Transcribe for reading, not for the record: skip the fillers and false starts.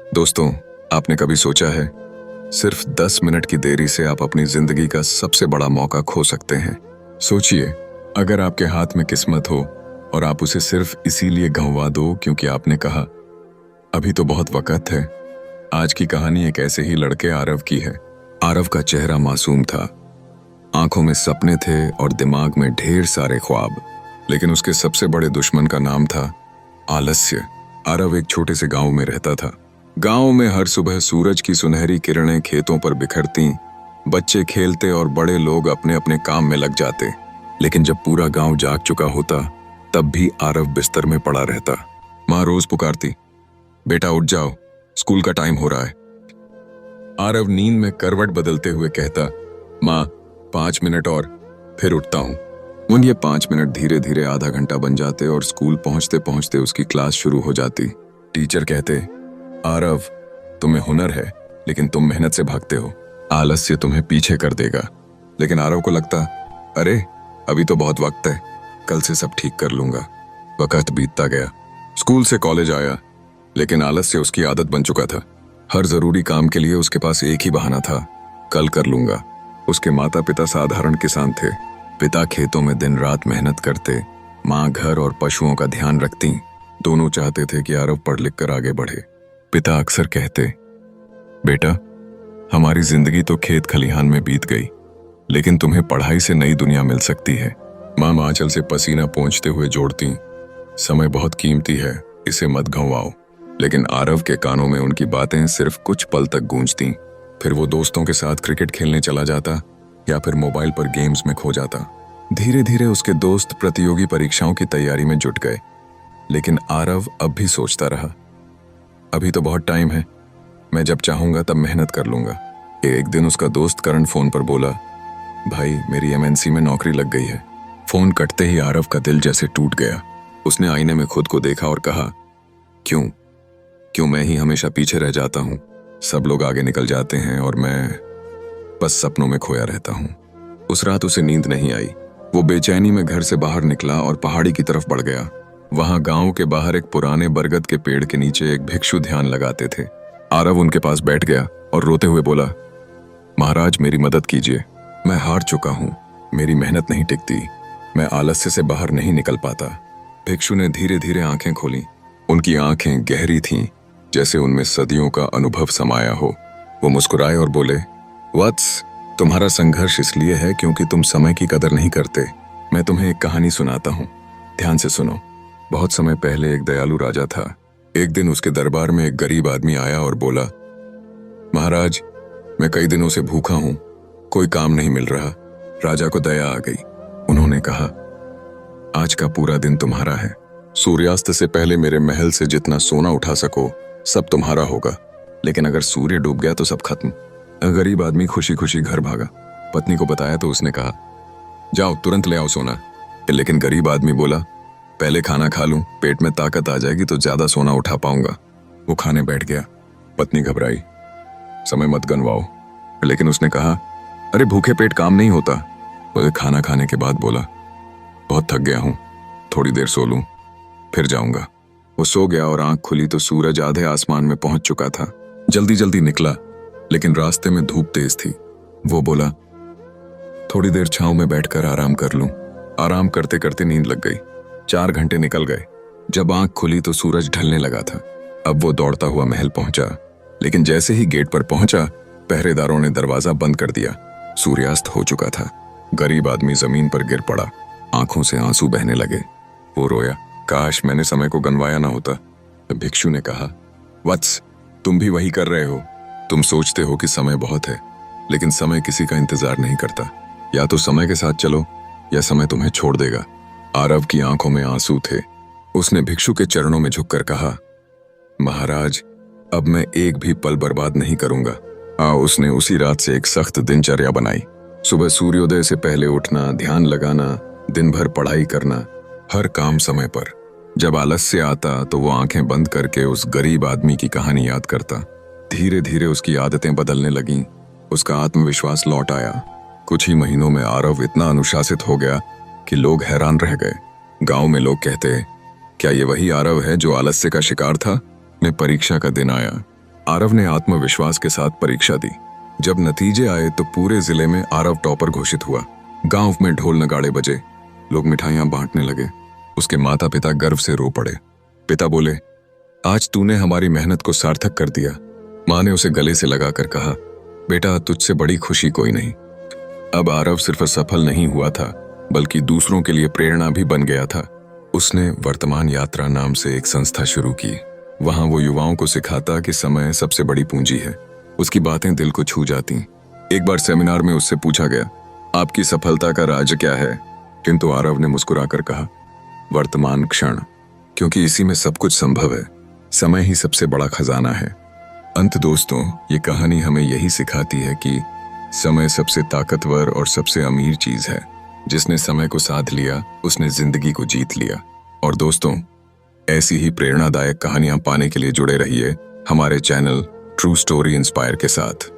दोस्तों, आपने कभी सोचा है सिर्फ 10 मिनट की देरी से आप अपनी जिंदगी का सबसे बड़ा मौका खो सकते हैं। सोचिए, अगर आपके हाथ में किस्मत हो और आप उसे सिर्फ इसीलिए गंवा दो क्योंकि आपने कहा अभी तो बहुत वक्त है। आज की कहानी एक ऐसे ही लड़के आरव की है। आरव का चेहरा मासूम था, आंखों में सपने थे और दिमाग में ढेर सारे ख्वाब, लेकिन उसके सबसे बड़े दुश्मन का नाम था आलस्य। आरव एक छोटे से गांव में रहता था। गांव में हर सुबह सूरज की सुनहरी किरणें खेतों पर बिखरती, बच्चे खेलते और बड़े लोग अपने अपने काम में लग जाते। लेकिन जब पूरा गांव जाग चुका होता, तब भी आरव बिस्तर में पड़ा रहता। माँ रोज पुकारती, बेटा उठ जाओ, स्कूल का टाइम हो रहा है। आरव नींद में करवट बदलते हुए कहता, माँ 5 मिनट और, फिर उठता हूँ। उन ये 5 मिनट धीरे धीरे आधा घंटा बन जाते और स्कूल पहुंचते पहुंचते उसकी क्लास शुरू हो जाती। टीचर कहते, आरव, तुम्हें हुनर है लेकिन तुम मेहनत से भागते हो, आलस्य तुम्हें पीछे कर देगा। लेकिन आरव को लगता, अरे अभी तो बहुत वक्त है, कल से सब ठीक कर लूंगा। वक्त बीतता गया, स्कूल से कॉलेज आया, लेकिन आलस्य उसकी आदत बन चुका था। हर जरूरी काम के लिए उसके पास एक ही बहाना था, कल कर लूंगा। उसके माता पिता साधारण किसान थे। पिता खेतों में दिन रात मेहनत करते, माँ घर और पशुओं का ध्यान रखती। दोनों चाहते थे कि आरव पढ़ लिख कर आगे बढ़े। पिता अक्सर कहते, बेटा हमारी जिंदगी तो खेत खलिहान में बीत गई, लेकिन तुम्हें पढ़ाई से नई दुनिया मिल सकती है। माँ आंचल से पसीना पोंछते हुए जोड़ती, समय बहुत कीमती है, इसे मत गंवाओ। लेकिन आरव के कानों में उनकी बातें सिर्फ कुछ पल तक गूंजती। फिर वो दोस्तों के साथ क्रिकेट खेलने चला जाता या फिर मोबाइल पर गेम्स में खो जाता। धीरे धीरे उसके दोस्त प्रतियोगी परीक्षाओं की तैयारी में जुट गए, लेकिन आरव अब भी सोचता रहा, अभी तो बहुत टाइम है, मैं जब चाहूंगा तब मेहनत कर लूंगा। एक दिन उसका दोस्त करण फोन पर बोला, भाई मेरी एमएनसी में नौकरी लग गई है। फोन कटते ही आरव का दिल जैसे टूट गया। उसने आईने में खुद को देखा और कहा, क्यों क्यों मैं ही हमेशा पीछे रह जाता हूं? सब लोग आगे निकल जाते हैं और मैं बस सपनों में खोया रहता हूं। उस रात उसे नींद नहीं आई। वो बेचैनी में घर से बाहर निकला और पहाड़ी की तरफ बढ़ गया। वहां गांव के बाहर एक पुराने बरगद के पेड़ के नीचे एक भिक्षु ध्यान लगाते थे। आरव उनके पास बैठ गया और रोते हुए बोला, महाराज मेरी मदद कीजिए, मैं हार चुका हूं, मेरी मेहनत नहीं टिकती, मैं आलस्य से बाहर नहीं निकल पाता। भिक्षु ने धीरे धीरे आंखें खोली। उनकी आंखें गहरी थीं, जैसे उनमें सदियों का अनुभव समाया हो। वो मुस्कुराए और बोले, वत्स, तुम्हारा संघर्ष इसलिए है क्योंकि तुम समय की कदर नहीं करते। मैं तुम्हें एक कहानी सुनाता हूँ, ध्यान से सुनो। बहुत समय पहले एक दयालु राजा था। एक दिन उसके दरबार में एक गरीब आदमी आया और बोला, महाराज मैं कई दिनों से भूखा हूं, कोई काम नहीं मिल रहा। राजा को दया आ गई। उन्होंने कहा, आज का पूरा दिन तुम्हारा है, सूर्यास्त से पहले मेरे महल से जितना सोना उठा सको सब तुम्हारा होगा, लेकिन अगर सूर्य डूब गया तो सब खत्म। गरीब आदमी खुशी खुशी घर भागा। पत्नी को बताया तो उसने कहा, जाओ तुरंत ले आओ सोना। लेकिन गरीब आदमी बोला, पहले खाना खा लूं, पेट में ताकत आ जाएगी तो ज्यादा सोना उठा पाऊंगा। वो खाने बैठ गया। पत्नी घबराई, समय मत गनवाओ। लेकिन उसने कहा, अरे भूखे पेट काम नहीं होता। वो खाना खाने के बाद बोला, बहुत थक गया हूं, थोड़ी देर सो लूं, फिर जाऊंगा। वो सो गया और आंख खुली तो सूरज आधे आसमान में पहुंच चुका था। जल्दी जल्दी निकला, लेकिन रास्ते में धूप तेज थी। वो बोला, थोड़ी देर छांव में बैठकर आराम कर लूं। आराम करते करते नींद लग गई। 4 घंटे निकल गए। जब आंख खुली तो सूरज ढलने लगा था। अब वो दौड़ता हुआ महल पहुंचा, लेकिन जैसे ही गेट पर पहुंचा, पहरेदारों ने दरवाजा बंद कर दिया। सूर्यास्त हो चुका था। गरीब आदमी जमीन पर गिर पड़ा, आंखों से आंसू बहने लगे। वो रोया, काश मैंने समय को गंवाया ना होता। भिक्षु ने कहा, वत्स, तुम भी वही कर रहे हो। तुम सोचते हो कि समय बहुत है, लेकिन समय किसी का इंतजार नहीं करता। या तो समय के साथ चलो या समय तुम्हें छोड़ देगा। आरव की आंखों में आंसू थे। उसने भिक्षु के चरणों में झुककर कहा, महाराज अब मैं एक भी पल बर्बाद नहीं करूंगा। उसने उसी रात से एक सख्त दिनचर्या बनाई। सुबह सूर्योदय से पहले उठना, ध्यान लगाना, दिन भर पढ़ाई करना, हर काम समय पर। जब आलस्य आता तो वो आंखें बंद करके उस गरीब आदमी की कहानी याद करता। धीरे धीरे उसकी आदतें बदलने लगीं। उसका आत्मविश्वास लौट आया। कुछ ही महीनों में आरव इतना अनुशासित हो गया कि लोग हैरान रह गए। गांव में लोग कहते, क्या ये वही आरव है जो आलस्य का शिकार था? ने परीक्षा का दिन आया। आरव ने आत्मविश्वास के साथ परीक्षा दी। जब नतीजे आए तो पूरे जिले में आरव टॉपर घोषित हुआ। गांव में ढोल नगाड़े बजे, लोग मिठाइयां बांटने लगे। उसके माता पिता गर्व से रो पड़े। पिता बोले, आज तूने हमारी मेहनत को सार्थक कर दिया। माँ ने उसे गले से लगाकर कहा, बेटा तुझसे बड़ी खुशी कोई नहीं। अब आरव सिर्फ सफल नहीं हुआ था, बल्कि दूसरों के लिए प्रेरणा भी बन गया था। उसने वर्तमान यात्रा नाम से एक संस्था शुरू की। वहां वो युवाओं को सिखाता कि समय सबसे बड़ी पूंजी है। उसकी बातें दिल को छू जाती। एक बार सेमिनार में उससे पूछा गया, आपकी सफलता का राज क्या है? किंतु आरव ने मुस्कुराकर कहा, वर्तमान क्षण, क्योंकि इसी में सब कुछ संभव है। समय ही सबसे बड़ा खजाना है। अंत दोस्तों, ये कहानी हमें यही सिखाती है कि समय सबसे ताकतवर और सबसे अमीर चीज है। जिसने समय को साध लिया, उसने जिंदगी को जीत लिया। और दोस्तों, ऐसी ही प्रेरणादायक कहानियां पाने के लिए जुड़े रहिए हमारे चैनल ट्रू स्टोरी इंस्पायर के साथ।